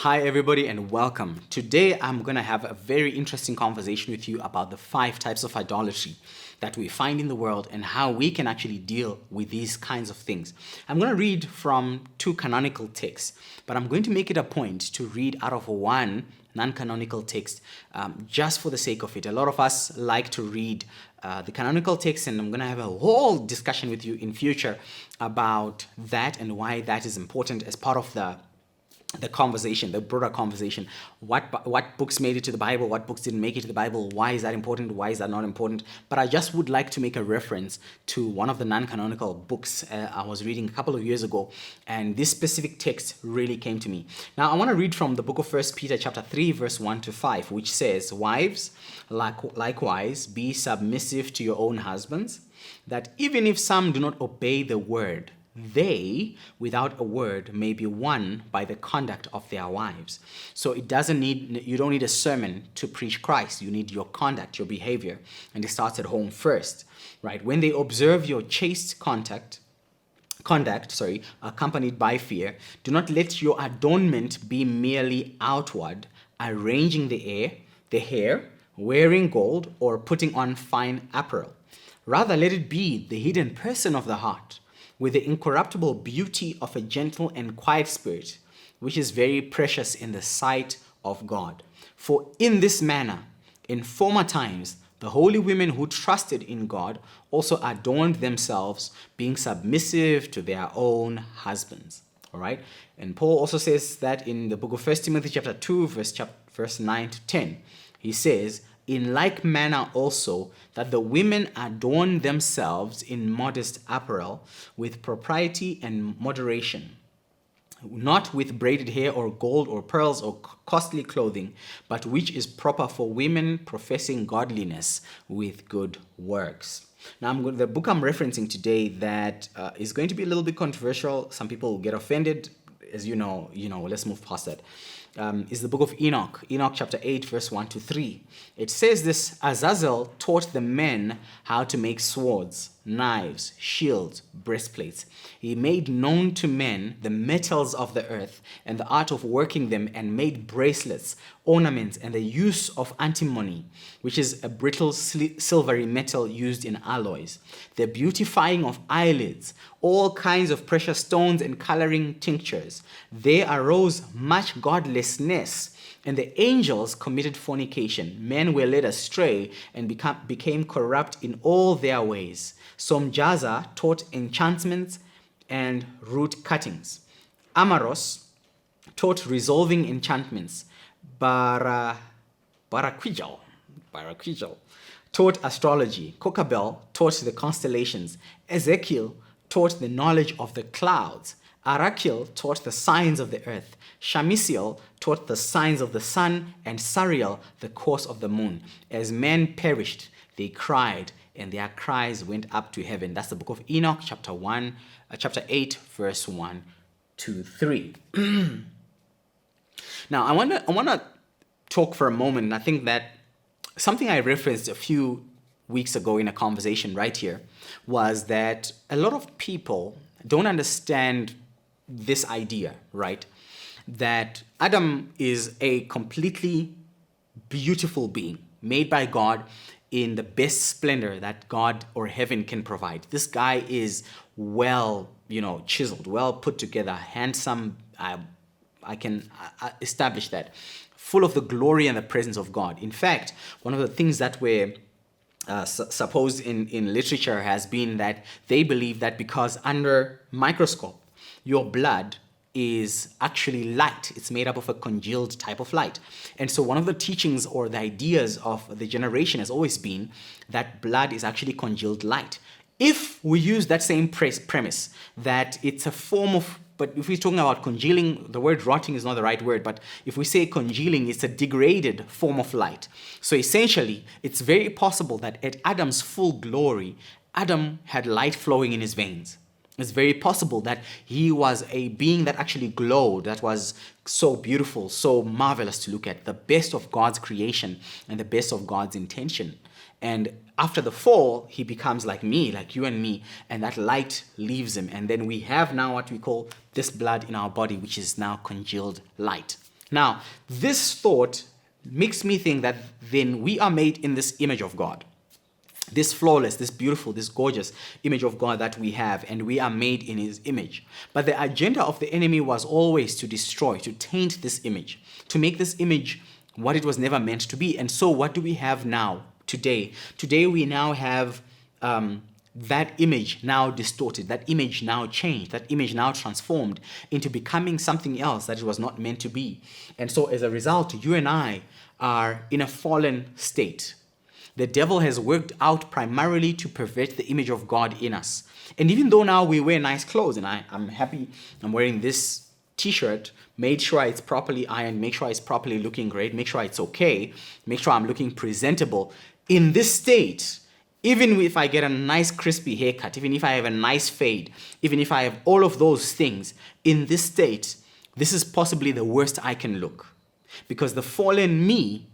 Hi everybody and welcome. Today I'm going to have a very interesting conversation with you about the 5 types of idolatry that we find in the world and how we can actually deal with these kinds of things. I'm going to read from 2 canonical texts, but I'm going to make it a point to read out of one non-canonical text just for the sake of it. A lot of us like to read the canonical text, and I'm going to have a whole discussion with you in future about that and why that is important as part of the conversation, the broader conversation. What books made it to the Bible, what books didn't make it to the Bible, why is that important, why is that not important? But I just would like to make a reference to one of the non-canonical books I was reading a couple of years ago, and this specific text really came to me. Now I want to read from the book of 1 Peter chapter 3 verse 1 to 5, which says, "Wives, likewise be submissive to your own husbands, that even if some do not obey the word, they, without a word, may be won by the conduct of their wives." So you don't need a sermon to preach Christ. You need your conduct, your behavior. And it starts at home first, right? When they observe your chaste conduct, accompanied by fear, do not let your adornment be merely outward, arranging the hair, wearing gold, or putting on fine apparel. Rather, let it be the hidden person of the heart, with the incorruptible beauty of a gentle and quiet spirit, which is very precious in the sight of God. For in this manner, in former times, the holy women who trusted in God also adorned themselves, being submissive to their own husbands. All right? And Paul also says that in the book of 1 Timothy chapter 2, verse 9 to 10. He says, "In like manner also, that the women adorn themselves in modest apparel, with propriety and moderation, not with braided hair or gold or pearls or costly clothing, but which is proper for women professing godliness with good works." Now, the book I'm referencing today that is going to be a little bit controversial. Some people will get offended. As you know, let's move past that. Is the book of Enoch chapter 8, verse 1 to 3. It says this: "Azazel taught the men how to make swords, knives, shields, breastplates. He made known to men the metals of the earth and the art of working them, and made bracelets, ornaments, and the use of antimony, which is a brittle silvery metal used in alloys, the beautifying of eyelids, all kinds of precious stones and coloring tinctures. There arose much godlessness, and the angels committed fornication. Men were led astray and became corrupt in all their ways. Somjaza taught enchantments and root cuttings. Amaros taught resolving enchantments. Barakwijal taught astrology. Kokabel taught the constellations. Ezekiel taught the knowledge of the clouds. Arakil taught the signs of the earth. Shamisiel taught the signs of the sun, and Sariel the course of the moon. As men perished, they cried, and their cries went up to heaven." That's the book of Enoch, chapter 8, verse 1 to 3. Now, I want to talk for a moment, and I think that something I referenced a few weeks ago in a conversation right here was that a lot of people don't understand this idea, right? That Adam is a completely beautiful being made by God in the best splendor that God or heaven can provide. This guy is well, chiseled, well put together, handsome. I can establish that. Full of the glory and the presence of God. In fact, one of the things that were supposed in literature has been that they believe that because under microscope, your blood is actually light. It's made up of a congealed type of light. And so one of the teachings or the ideas of the generation has always been that blood is actually congealed light. If we use that same premise, that it's a form of, but if we're talking about congealing, the word rotting is not the right word, but if we say congealing, it's a degraded form of light. So essentially, it's very possible that at Adam's full glory, Adam had light flowing in his veins. It's very possible that he was a being that actually glowed, that was so beautiful, so marvelous to look at, the best of God's creation and the best of God's intention. And after the fall, he becomes like me, like you and me, and that light leaves him. And then we have now what we call this blood in our body, which is now congealed light. Now, this thought makes me think that then we are made in this image of God. This flawless, this beautiful, this gorgeous image of God that we have, and we are made in his image. But the agenda of the enemy was always to destroy, to taint this image, to make this image what it was never meant to be. And so what do we have now, today? Today we now have that image now distorted, that image now changed, that image now transformed into becoming something else that it was not meant to be. And so as a result, you and I are in a fallen state. The devil has worked out primarily to pervert the image of God in us. And even though now we wear nice clothes, and I'm happy I'm wearing this t-shirt, made sure it's properly ironed, make sure it's properly looking great, make sure it's okay, make sure I'm looking presentable. In this state, even if I get a nice crispy haircut, even if I have a nice fade, even if I have all of those things, in this state, this is possibly the worst I can look. Because the fallen me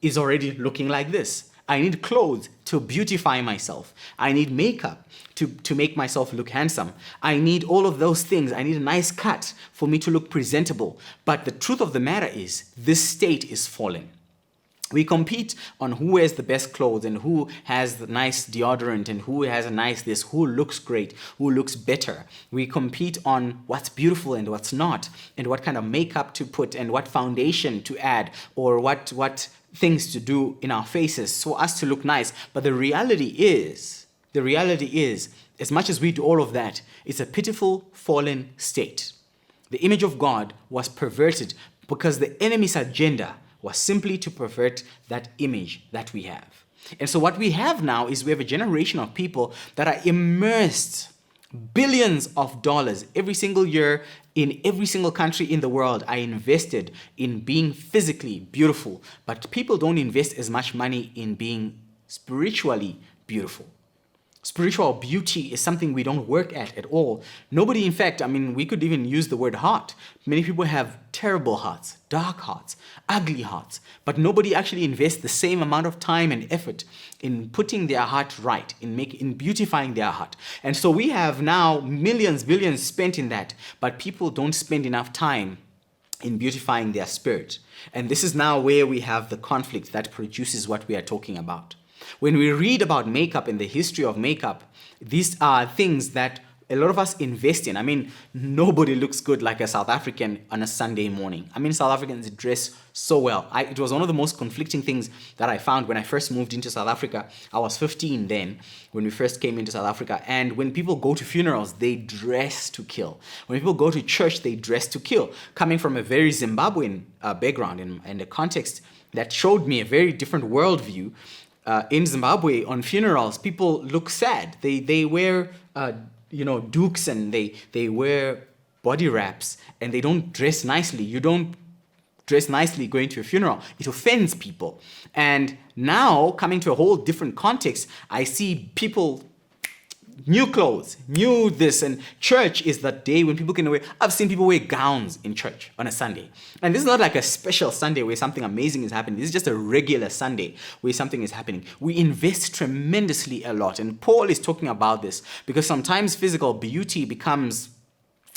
is already looking like this. I need clothes to beautify myself. I need makeup to make myself look handsome. I need all of those things. I need a nice cut for me to look presentable. But the truth of the matter is, this state is fallen. We compete on who wears the best clothes and who has the nice deodorant and who has a nice this, who looks great, who looks better. We compete on what's beautiful and what's not, and what kind of makeup to put and what foundation to add, or what things to do in our faces for us to look nice. But the reality is, as much as we do all of that, it's a pitiful fallen state. The image of God was perverted because the enemy's agenda was simply to pervert that image that we have. And so what we have now is we have a generation of people that are immersed billions of dollars every single year in every single country in the world are invested in being physically beautiful, but people don't invest as much money in being spiritually beautiful. Spiritual beauty is something we don't work at all. Nobody, in fact, we could even use the word heart. Many people have terrible hearts, dark hearts, ugly hearts, but nobody actually invests the same amount of time and effort in putting their heart right, in beautifying their heart. And so we have now millions, billions spent in that, but people don't spend enough time in beautifying their spirit. And this is now where we have the conflict that produces what we are talking about. When we read about makeup and the history of makeup, these are things that a lot of us invest in. Nobody looks good like a South African on a Sunday morning. South Africans dress so well. It was one of the most conflicting things that I found when I first moved into South Africa. I was 15 then when we first came into South Africa. And when people go to funerals, they dress to kill. When people go to church, they dress to kill. Coming from a very Zimbabwean background and a context that showed me a very different worldview, in Zimbabwe, on funerals, people look sad. They wear dukes and they wear body wraps and they don't dress nicely. You don't dress nicely going to a funeral. It offends people. And now, coming to a whole different context, I see people, new clothes, new this, and church is that day when people can wear. I've seen people wear gowns in church on a Sunday. And this is not like a special Sunday where something amazing is happening. This is just a regular Sunday where something is happening. We invest tremendously a lot. And Paul is talking about this because sometimes physical beauty becomes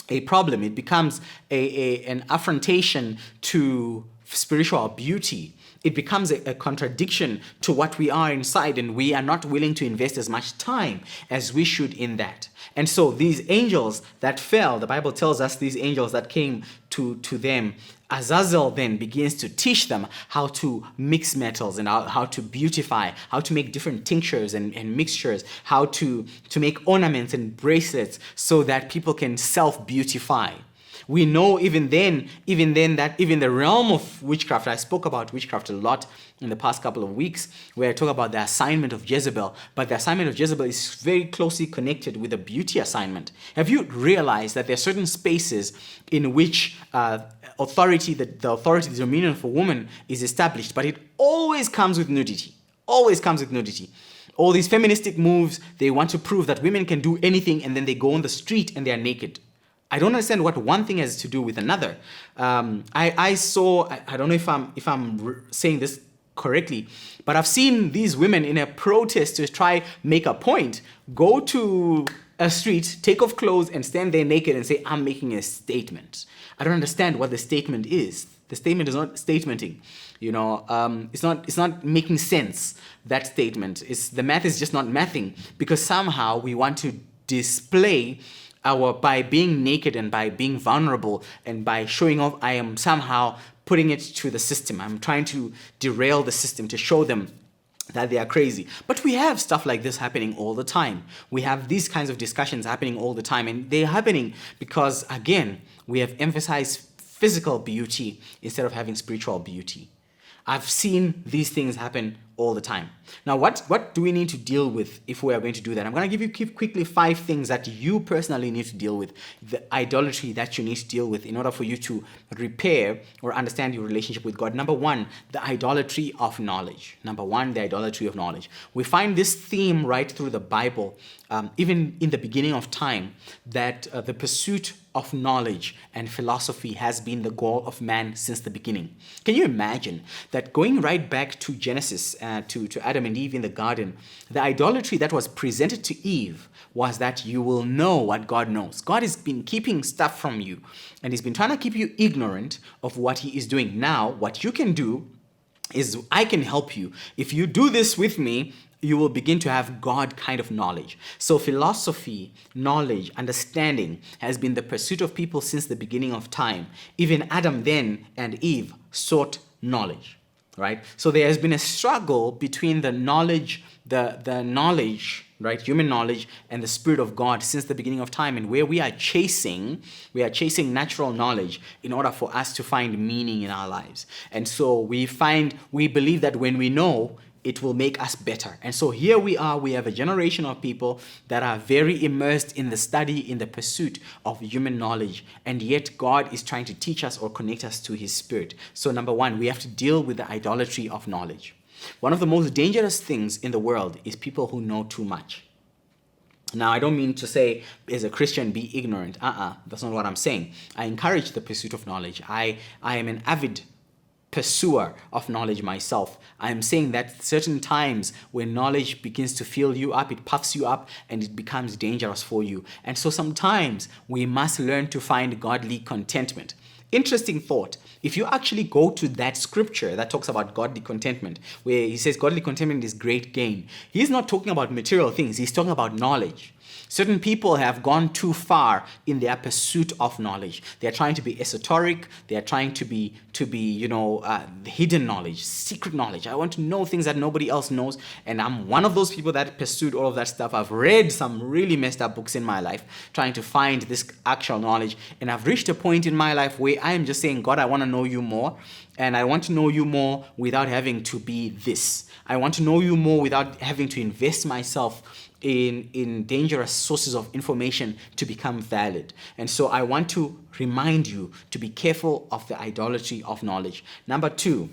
a problem. It becomes an affrontation to spiritual beauty. It becomes a contradiction to what we are inside, and we are not willing to invest as much time as we should in that. And so these angels that fell, the Bible tells us these angels that came to them, Azazel then begins to teach them how to mix metals and how to beautify, how to make different tinctures and mixtures, how to make ornaments and bracelets so that people can self-beautify. We know even then that even the realm of witchcraft, I spoke about witchcraft a lot in the past couple of weeks, where I talk about the assignment of Jezebel, but the assignment of Jezebel is very closely connected with the beauty assignment. Have you realized that there are certain spaces in which the authority, the dominion of a woman is established, but it always comes with nudity, always comes with nudity. All these feministic moves, they want to prove that women can do anything, and then they go on the street and they are naked. I don't understand what one thing has to do with another. I saw, I don't know if I'm saying this correctly, but I've seen these women in a protest to try make a point, go to a street, take off clothes and stand there naked and say, I'm making a statement. I don't understand what the statement is. The statement is not statementing. It's not making sense. That statement is the math is just not mathing, because somehow we want to display by being naked and by being vulnerable and by showing off. I am somehow putting it to the system. I'm trying to derail the system to show them that they are crazy. But we have stuff like this happening all the time. We have these kinds of discussions happening all the time, and they're happening because, again, we have emphasized physical beauty instead of having spiritual beauty. I've seen these things happen all the time. Now, what do we need to deal with if we are going to do that? I'm going to give you quickly 5 things that you personally need to deal with, the idolatry that you need to deal with in order for you to repair or understand your relationship with God. Number 1, the idolatry of knowledge. The idolatry of knowledge. We find this theme right through the Bible, even in the beginning of time, that the pursuit of knowledge and philosophy has been the goal of man since the beginning. Can you imagine that going right back to Genesis, to Adam and Eve in the garden, the idolatry that was presented to Eve was that you will know what God knows. God has been keeping stuff from you, and he's been trying to keep you ignorant of what he is doing. Now, what you can do is I can help you. If you do this with me, you will begin to have God kind of knowledge. So philosophy, knowledge, understanding has been the pursuit of people since the beginning of time. Even Adam then and Eve sought knowledge, right? So there has been a struggle between the knowledge, the knowledge, right, human knowledge, and the Spirit of God since the beginning of time, and where we are chasing natural knowledge in order for us to find meaning in our lives. And so we believe that when we know, it will make us better. And so here we have a generation of people that are very immersed in the study, in the pursuit of human knowledge, and yet God is trying to teach us or connect us to his Spirit. So number 1, we have to deal with the idolatry of knowledge. One of the most dangerous things in the world is people who know too much. Now, I don't mean to say as a Christian be ignorant. That's not what I'm saying. I encourage the pursuit of knowledge. I am an avid pursuer of knowledge myself. I am saying that certain times when knowledge begins to fill you up, it puffs you up, and it becomes dangerous for you. And so sometimes we must learn to find godly contentment. Interesting thought. If you actually go to that scripture that talks about godly contentment, where he says godly contentment is great gain, he's not talking about material things. He's talking about knowledge. Certain people have gone too far in their pursuit of knowledge. They are trying to be esoteric. They are trying to be hidden knowledge, secret knowledge. I want to know things that nobody else knows. And I'm one of those people that pursued all of that stuff. I've read some really messed up books in my life trying to find this actual knowledge. And I've reached a point in my life where I am just saying, God, I want to know you more. And I want to know you more without having to be this. I want to know you more without having to invest myself in dangerous sources of information to become valid. And so I want to remind you to be careful of the idolatry of knowledge. Number 2,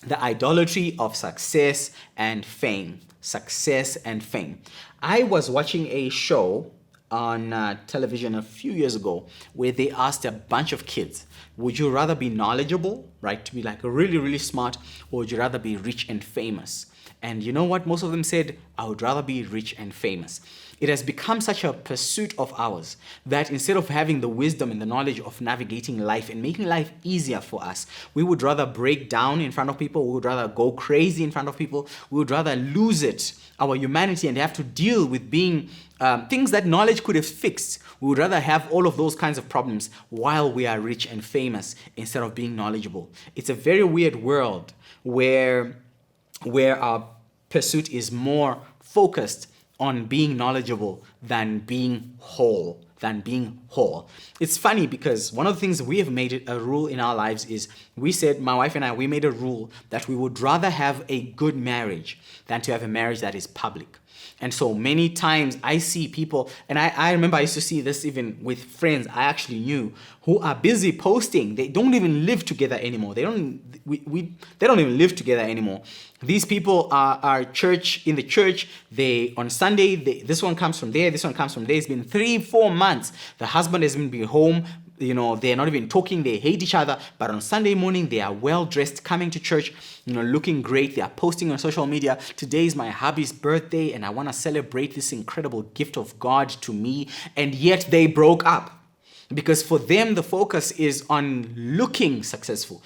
the idolatry of success and fame. Success and fame. I was watching a show on television a few years ago where they asked a bunch of kids, would you rather be knowledgeable, right, to be like really, really smart, or would you rather be rich and famous? And you know what? Most of them said, I would rather be rich and famous. It has become such a pursuit of ours that instead of having the wisdom and the knowledge of navigating life and making life easier for us, we would rather break down in front of people. We would rather go crazy in front of people. We would rather lose it, our humanity, and have to deal with being things that knowledge could have fixed. We would rather have all of those kinds of problems while we are rich and famous instead of being knowledgeable. It's a very weird world where our pursuit is more focused on being knowledgeable than being whole. It's funny because one of the things we have made it a rule in our lives is my wife and I, we made a rule that we would rather have a good marriage than to have a marriage that is public. And so many times I see people, and I remember I used to see this even with friends I actually knew who are busy posting. They don't even live together anymore. They don't even live together anymore. These people are in the church. They on Sunday, this one comes from there, this one comes from there. It's been 3-4 months. The husband hasn't been home. They're not even talking. They hate each other. But on Sunday morning, they are well dressed, coming to church, looking great. They are posting on social media. Today is my hubby's birthday, and I want to celebrate this incredible gift of God to me. And yet they broke up. Because for them, the focus is on looking successful,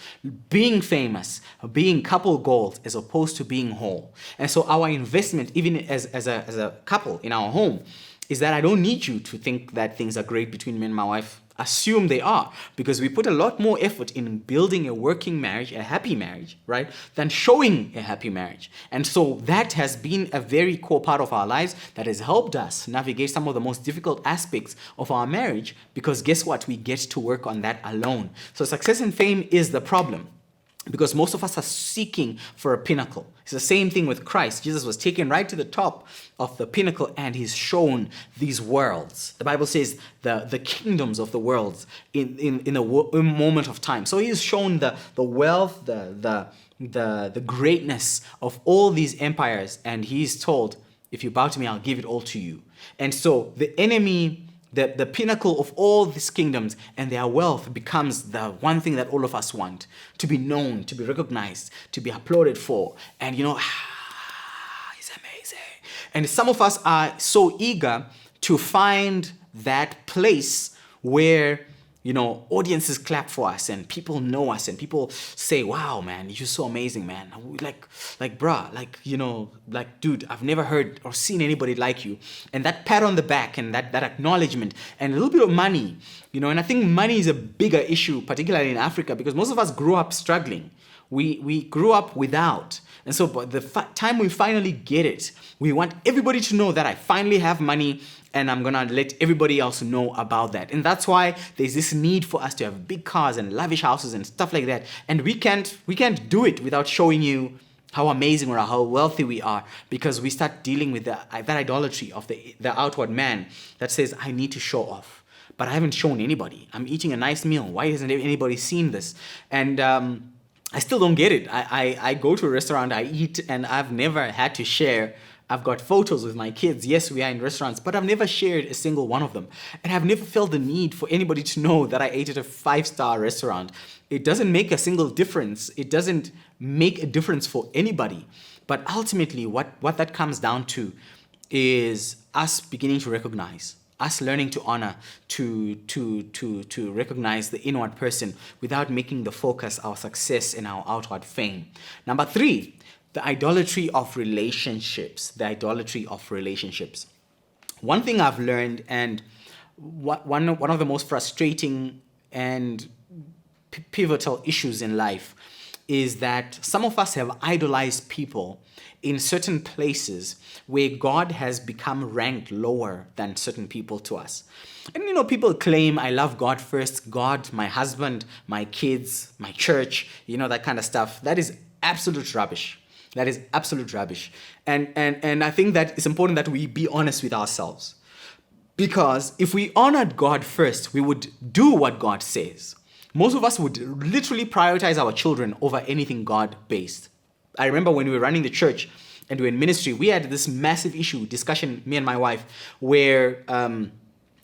being famous, being couple goals, as opposed to being whole. And so our investment, even as a couple in our home, is that I don't need you to think that things are great between me and my wife. Assume they are, because we put a lot more effort in building a working marriage, a happy marriage, right, than showing a happy marriage. And so that has been a very core part of our lives that has helped us navigate some of the most difficult aspects of our marriage, because guess what? We get to work on that alone. So success and fame is the problem, because most of us are seeking for a pinnacle. It's the same thing with Christ. Jesus was taken right to the top of the pinnacle, and he's shown these worlds. The Bible says the kingdoms of the worlds in a moment of time. So he's shown the wealth, the greatness of all these empires, and he's told, if you bow to me, I'll give it all to you. And so the enemy, the pinnacle of all these kingdoms and their wealth, becomes the one thing that all of us want: to be known, to be recognized, to be applauded for. And it's amazing. And some of us are so eager to find that place where audiences clap for us and people know us and people say, wow, man, you're so amazing, man. Dude, I've never heard or seen anybody like you. And that pat on the back and that acknowledgement and a little bit of money, and I think money is a bigger issue, particularly in Africa, because most of us grew up struggling. We grew up without. And so by the time we finally get it, we want everybody to know that I finally have money, and I'm gonna let everybody else know about that. And that's why there's this need for us to have big cars and lavish houses and stuff like that. And we can't do it without showing you how amazing or how wealthy we are, because we start dealing with that idolatry of the outward man that says, I need to show off. But I haven't shown anybody. I'm eating a nice meal. Why hasn't anybody seen this? And I still don't get it. I go to a restaurant, I eat, and I've never had to share. I've got photos with my kids. Yes, we are in restaurants, but I've never shared a single one of them. And I've never felt the need for anybody to know that I ate at a 5-star restaurant. It doesn't make a single difference. It doesn't make a difference for anybody. But ultimately, what that comes down to is us beginning to recognize, us learning to honor, to recognize the inward person without making the focus our success and our outward fame. Number 3, the idolatry of relationships. The idolatry of relationships. One thing I've learned, and one of the most frustrating and pivotal issues in life, is that some of us have idolized people in certain places where God has become ranked lower than certain people to us. And people claim, I love God first, God, my husband, my kids, my church, that kind of stuff. That is absolute rubbish. That is absolute rubbish. And I think that it's important that we be honest with ourselves. Because if we honored God first, we would do what God says. Most of us would literally prioritize our children over anything God-based. I remember when we were running the church and we were in ministry, we had this massive discussion, me and my wife, where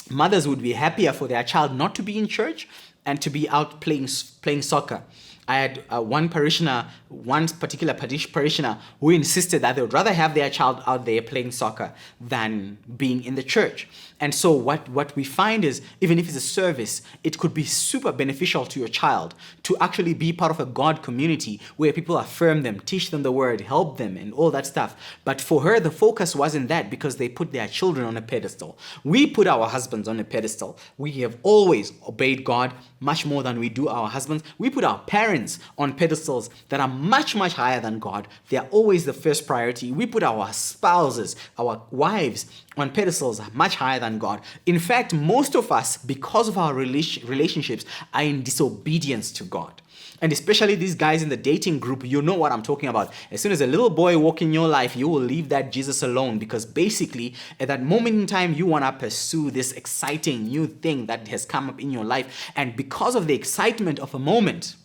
mothers would be happier for their child not to be in church and to be out playing soccer. I had one particular parishioner who insisted that they would rather have their child out there playing soccer than being in the church. And so what we find is, even if it's a service, it could be super beneficial to your child to actually be part of a God community where people affirm them, teach them the word, help them, and all that stuff. But for her, the focus wasn't that, because they put their children on a pedestal. We put our husbands on a pedestal. We have always obeyed God much more than we do our husbands. We put our parents on pedestals that are much, much higher than God. They are always the first priority. We put our spouses, our wives, on pedestals much higher than God. In fact, most of us, because of our relationships, are in disobedience to God. And especially these guys in the dating group, you know what I'm talking about. As soon as a little boy walks in your life, you will leave that Jesus alone, because basically at that moment in time, you want to pursue this exciting new thing that has come up in your life. And because of the excitement of a moment,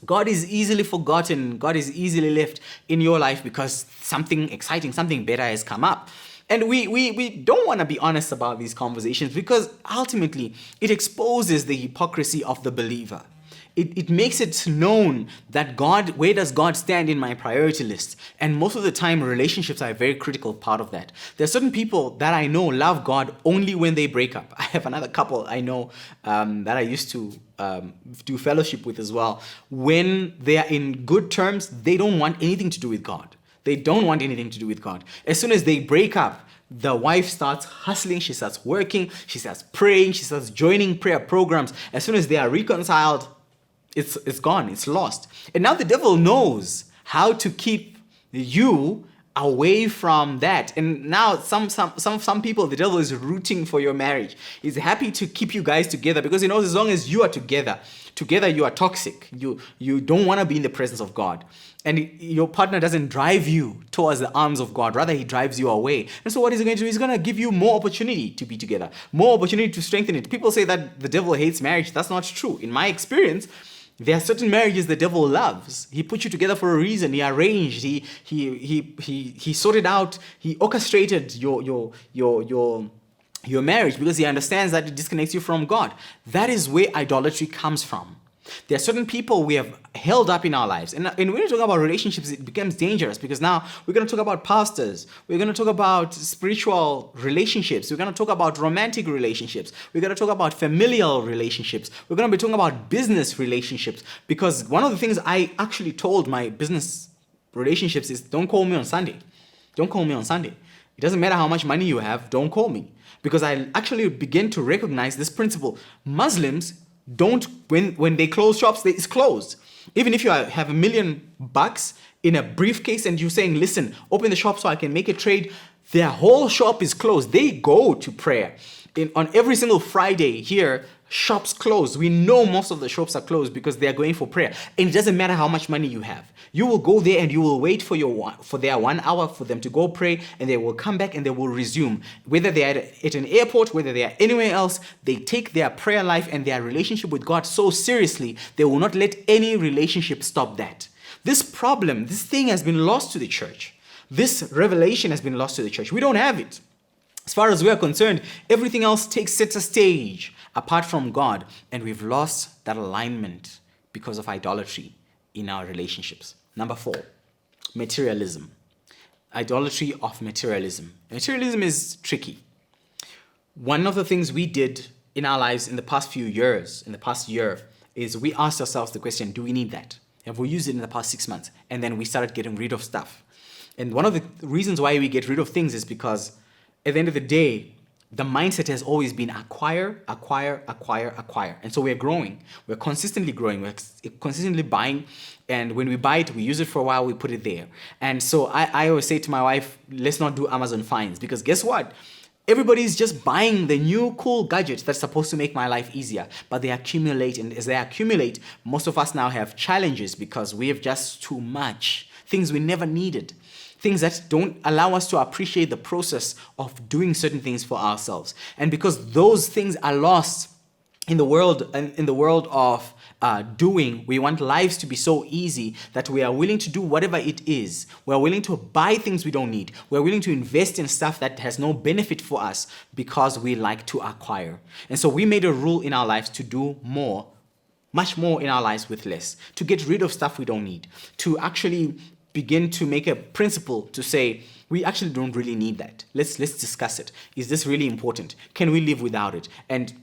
God is easily forgotten. God is easily left in your life because something exciting, something better has come up. And we don't want to be honest about these conversations, because ultimately it exposes the hypocrisy of the believer. it makes it known that where does God stand in my priority list? And most of the time, relationships are a very critical part of that. There are certain people that I know love God only when they break up. I have another couple I know that I used to do fellowship with as well. When they are in good terms, they don't want anything to do with God. They don't want anything to do with God. As soon as they break up, the wife starts hustling, she starts working, she starts praying, she starts joining prayer programs. As soon as they are reconciled, it's gone, it's lost. And now the devil knows how to keep you away from that. And now some people, the devil is rooting for your marriage. He's happy to keep you guys together because he knows as long as you are together you are toxic. You don't want to be in the presence of God. And your partner doesn't drive you towards the arms of God. Rather, he drives you away. And so what he's going to do? He's going to give you more opportunity to be together, more opportunity to strengthen it. People say that the devil hates marriage. That's not true. In my experience, there are certain marriages the devil loves. He put you together for a reason. He arranged. He sorted out. He orchestrated your marriage because he understands that it disconnects you from God. That is where idolatry comes from. There are certain people we have held up in our lives. And when we talk about relationships, it becomes dangerous because now we're going to talk about pastors. We're going to talk about spiritual relationships. We're going to talk about romantic relationships. We're going to talk about familial relationships. We're going to be talking about business relationships because one of the things I actually told my business relationships is don't call me on Sunday. Don't call me on Sunday. It doesn't matter how much money you have, don't call me. Because I actually begin to recognize this principle. Muslims don't, when they close shops, it's closed. Even if you have $1 million in a briefcase and you're saying, listen, open the shop so I can make a trade, their whole shop is closed. They go to prayer. On every single Friday here, shops close. We know most of the shops are closed because they are going for prayer. And it doesn't matter how much money you have. You will go there and you will wait for their 1 hour for them to go pray, and they will come back and they will resume. Whether they are at an airport, whether they are anywhere else, they take their prayer life and their relationship with God so seriously, they will not let any relationship stop that. This thing has been lost to the church. This revelation has been lost to the church. We don't have it. As far as we are concerned, everything else takes center stage apart from God, and we've lost that alignment because of idolatry in our relationships. Number 4, materialism. Idolatry of materialism. Materialism is tricky. One of the things we did in our lives in the past few years, in the past year, is we asked ourselves the question, do we need that? Have we used it in the past 6 months? And then we started getting rid of stuff. And one of the reasons why we get rid of things is because at the end of the day, the mindset has always been acquire. And so we're growing. We're consistently growing. We're consistently buying. And when we buy it, we use it for a while, we put it there. And so I always say to my wife, let's not do Amazon finds. Because guess what? Everybody's just buying the new cool gadgets that's supposed to make my life easier. But they accumulate. And as they accumulate, most of us now have challenges because we have just too much. Things we never needed. Things that don't allow us to appreciate the process of doing certain things for ourselves. And because those things are lost in the world of doing, we want lives to be so easy that we are willing to do whatever it is. We're willing to buy things we don't need. We're willing to invest in stuff that has no benefit for us because we like to acquire. And so we made a rule in our lives to do more, much more in our lives with less, to get rid of stuff we don't need, to actually begin to make a principle to say, we actually don't really need that. Let's discuss it. Is this really important? Can we live without it? And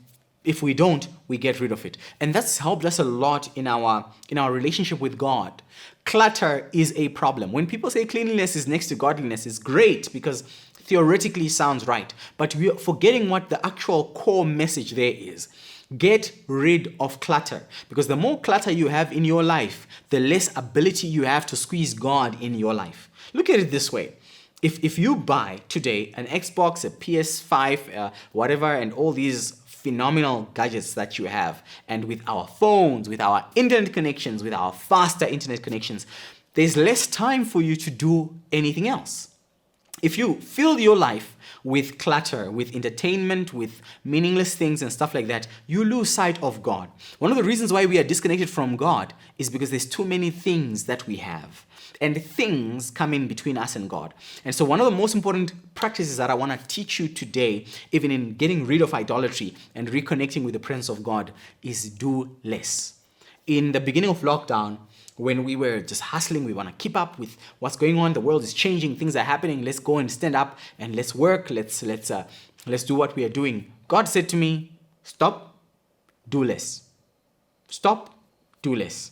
if we don't, we get rid of it. And that's helped us a lot in our relationship with God. Clutter is a problem. When people say cleanliness is next to godliness, it's great because theoretically sounds right. But we are forgetting what the actual core message there is. Get rid of clutter, because the more clutter you have in your life, the less ability you have to squeeze God in your life. Look at it this way. If you buy today an Xbox, a PS5, whatever, and all these phenomenal gadgets that you have, and with our phones, with our internet connections, with our faster internet connections, there's less time for you to do anything else. If you fill your life with clutter, with entertainment, with meaningless things and stuff like that, you lose sight of God. One of the reasons why we are disconnected from God is because there's too many things that we have. And things come in between us and God. And so one of the most important practices that I want to teach you today, even in getting rid of idolatry and reconnecting with the presence of God, is do less. In the beginning of lockdown, when we were just hustling, we want to keep up with what's going on. The world is changing, things are happening. Let's go and stand up and let's work. Let's do what we are doing. God said to me, stop, do less. Stop, do less.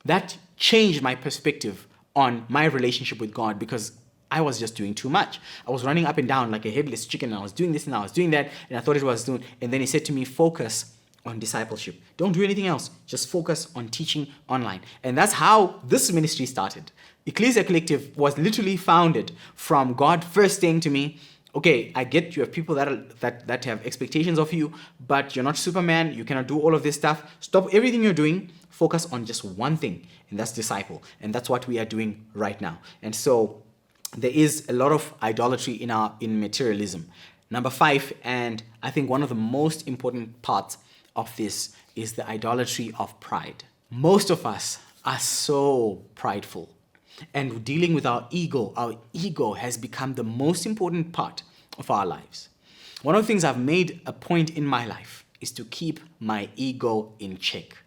That changed my perspective on my relationship with God, because I was just doing too much. I was running up and down like a headless chicken, and I was doing this and I was doing that, and I thought it was doing. And then he said to me, focus on discipleship. Don't do anything else. Just focus on teaching online. And that's how this ministry started. Ecclesia Collective was literally founded from God first saying to me, okay, I get you have people that have expectations of you, but you're not Superman. You cannot do all of this stuff. Stop everything you're doing. Focus on just one thing, and that's disciple. And that's what we are doing right now. And so there is a lot of idolatry in materialism. Number 5, and I think one of the most important parts of this, is the idolatry of pride. Most of us are so prideful, and dealing with our ego has become the most important part of our lives. One of the things I've made a point in my life is to keep my ego in check.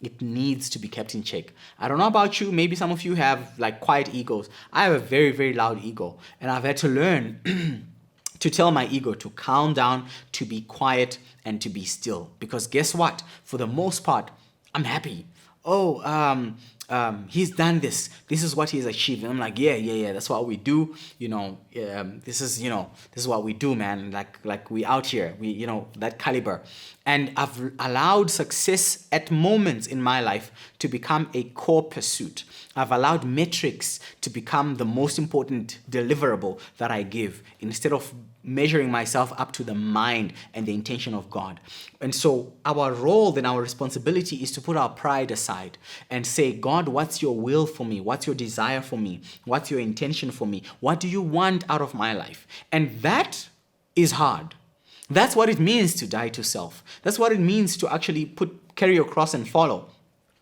It needs to be kept in check. I don't know about you. Maybe some of you have like quiet egos. I have a very, very loud ego, and I've had to learn to tell my ego to calm down, to be quiet, and to be still. Because guess what? For the most part, I'm happy. He's done this. This is what he's achieved. And I'm like, yeah. That's what we do. This is what we do, man. Like we out here. We, that caliber. And I've allowed success at moments in my life to become a core pursuit. I've allowed metrics to become the most important deliverable that I give, instead of measuring myself up to the mind and the intention of God. And so our role, then our responsibility, is to put our pride aside and say, God, what's your will for me? What's your desire for me? What's your intention for me? What do you want out of my life? And that is hard. That's what it means to die to self. That's what it means to actually carry your cross and follow.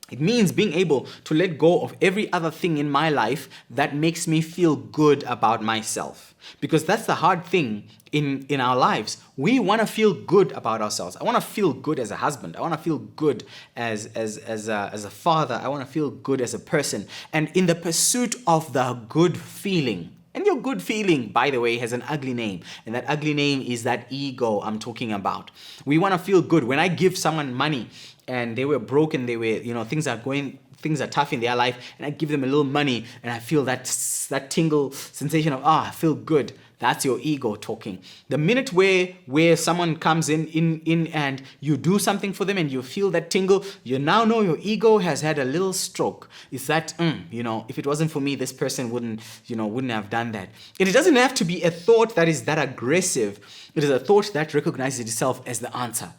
It means being able to let go of every other thing in my life that makes me feel good about myself. Because that's the hard thing in our lives. We want to feel good about ourselves. I want to feel good as a husband. I want to feel good as a father. I want to feel good as a person. And in the pursuit of the good feeling, and your good feeling, by the way, has an ugly name. And that ugly name is that ego I'm talking about. We want to feel good. When I give someone money and they were broken, they were, things are tough in their life, and I give them a little money and I feel that tingle sensation of, I feel good. That's your ego talking. The minute where someone comes in and you do something for them and you feel that tingle, you now know your ego has had a little stroke. It's that, if it wasn't for me, this person wouldn't have done that. And it doesn't have to be a thought that is that aggressive. It is a thought that recognizes itself as the answer.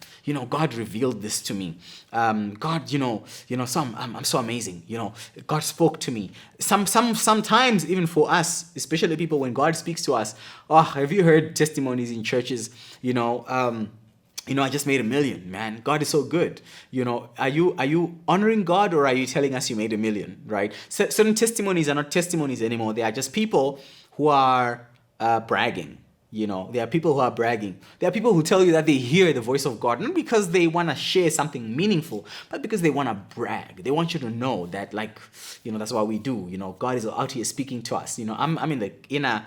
God revealed this to me. God, I'm so amazing. God spoke to me. Sometimes even for us, especially people, when God speaks to us, have you heard testimonies in churches? I just made $1 million, man. God is so good. Are you honoring God, or are you telling us you made $1 million, right? Certain testimonies are not testimonies anymore. They are just people who are bragging. There are people who are bragging. There are people who tell you that they hear the voice of God, not because they want to share something meaningful, but because they want to brag. They want you to know that, that's what we do. God is out here speaking to us. I'm in the inner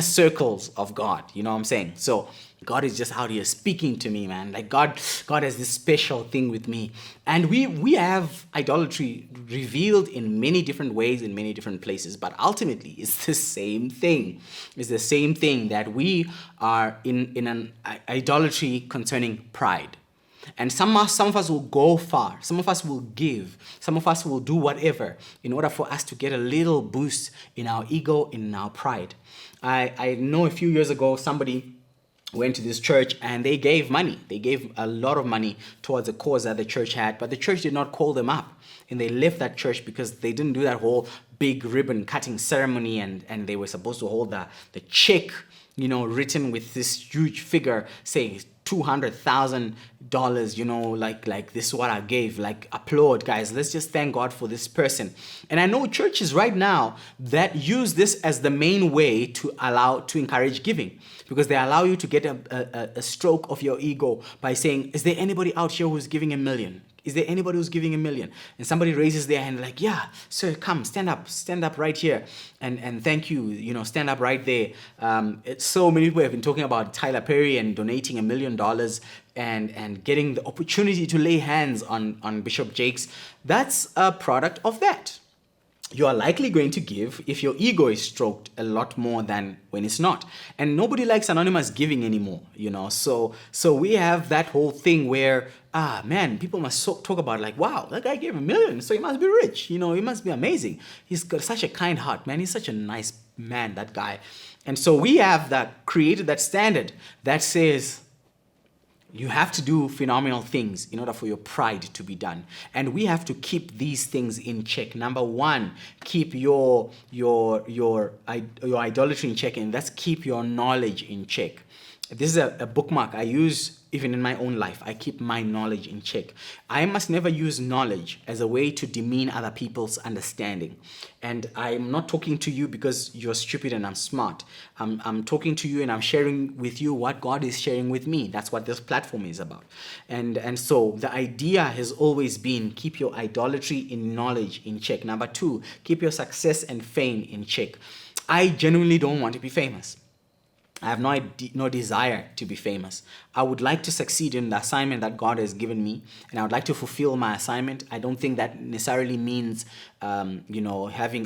circles of God. You know what I'm saying? So God is just out here speaking to me, man. Like God has this special thing with me. And we have idolatry revealed in many different ways, in many different places. But ultimately, it's the same thing. It's the same thing, that we are in an idolatry concerning pride. And some of us will go far. Some of us will give. Some of us will do whatever in order for us to get a little boost in our ego, in our pride. I know a few years ago, somebody went to this church and they gave money. They gave a lot of money towards a cause that the church had, but the church did not call them up. And they left that church because they didn't do that whole big ribbon cutting ceremony, and they were supposed to hold the check, written with this huge figure saying $200,000, like this is what I gave, applaud, guys. Let's just thank God for this person. And I know churches right now that use this as the main way to encourage giving, because they allow you to get a stroke of your ego by saying, is there anybody out here who's giving $1 million? Is there anybody who's giving 1 million? And somebody raises their hand like, yeah, sir, come, stand up right here. And thank you, stand up right there. So many people have been talking about Tyler Perry and donating $1 million and getting the opportunity to lay hands on Bishop Jakes. That's a product of that. You are likely going to give if your ego is stroked a lot more than when it's not. And nobody likes anonymous giving anymore, So we have that whole thing where, man, people must talk about like, wow, that guy gave 1 million, so he must be rich, he must be amazing. He's got such a kind heart, man. He's such a nice man, that guy. And so we have created that standard that says, you have to do phenomenal things in order for your pride to be done. And we have to keep these things in check. Number one, keep your idolatry in check, and that's keep your knowledge in check. This is a bookmark I use even in my own life. I keep my knowledge in check. I must never use knowledge as a way to demean other people's understanding. And I'm not talking to you because you're stupid and I'm smart. I'm talking to you and I'm sharing with you what God is sharing with me. That's what this platform is about. And so the idea has always been keep your idolatry in knowledge in check. Number two, keep your success and fame in check. I genuinely don't want to be famous. I have no desire to be famous. I would like to succeed in the assignment that God has given me, and I would like to fulfill my assignment. I don't think that necessarily means, having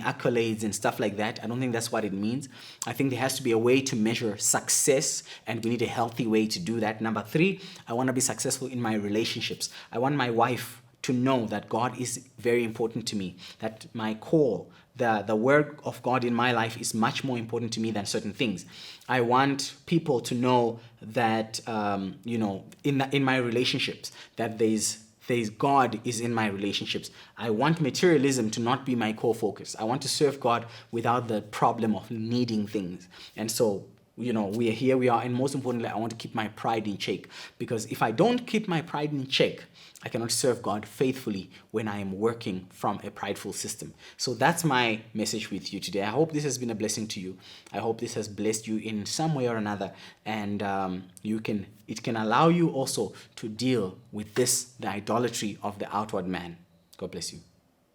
accolades and stuff like that. I don't think that's what it means. I think there has to be a way to measure success, and we need a healthy way to do that. Number three, I want to be successful in my relationships. I want my wife to know that God is very important to me, that my call, the work of God in my life is much more important to me than certain things. I want people to know that, in my relationships, that there's God is in my relationships. I want materialism to not be my core focus. I want to serve God without the problem of needing things. And so, we are here, we are, and most importantly, I want to keep my pride in check. Because if I don't keep my pride in check, I cannot serve God faithfully when I am working from a prideful system. So that's my message with you today. I hope this has been a blessing to you. I hope this has blessed you in some way or another. And it can allow you also to deal with the idolatry of the outward man. God bless you.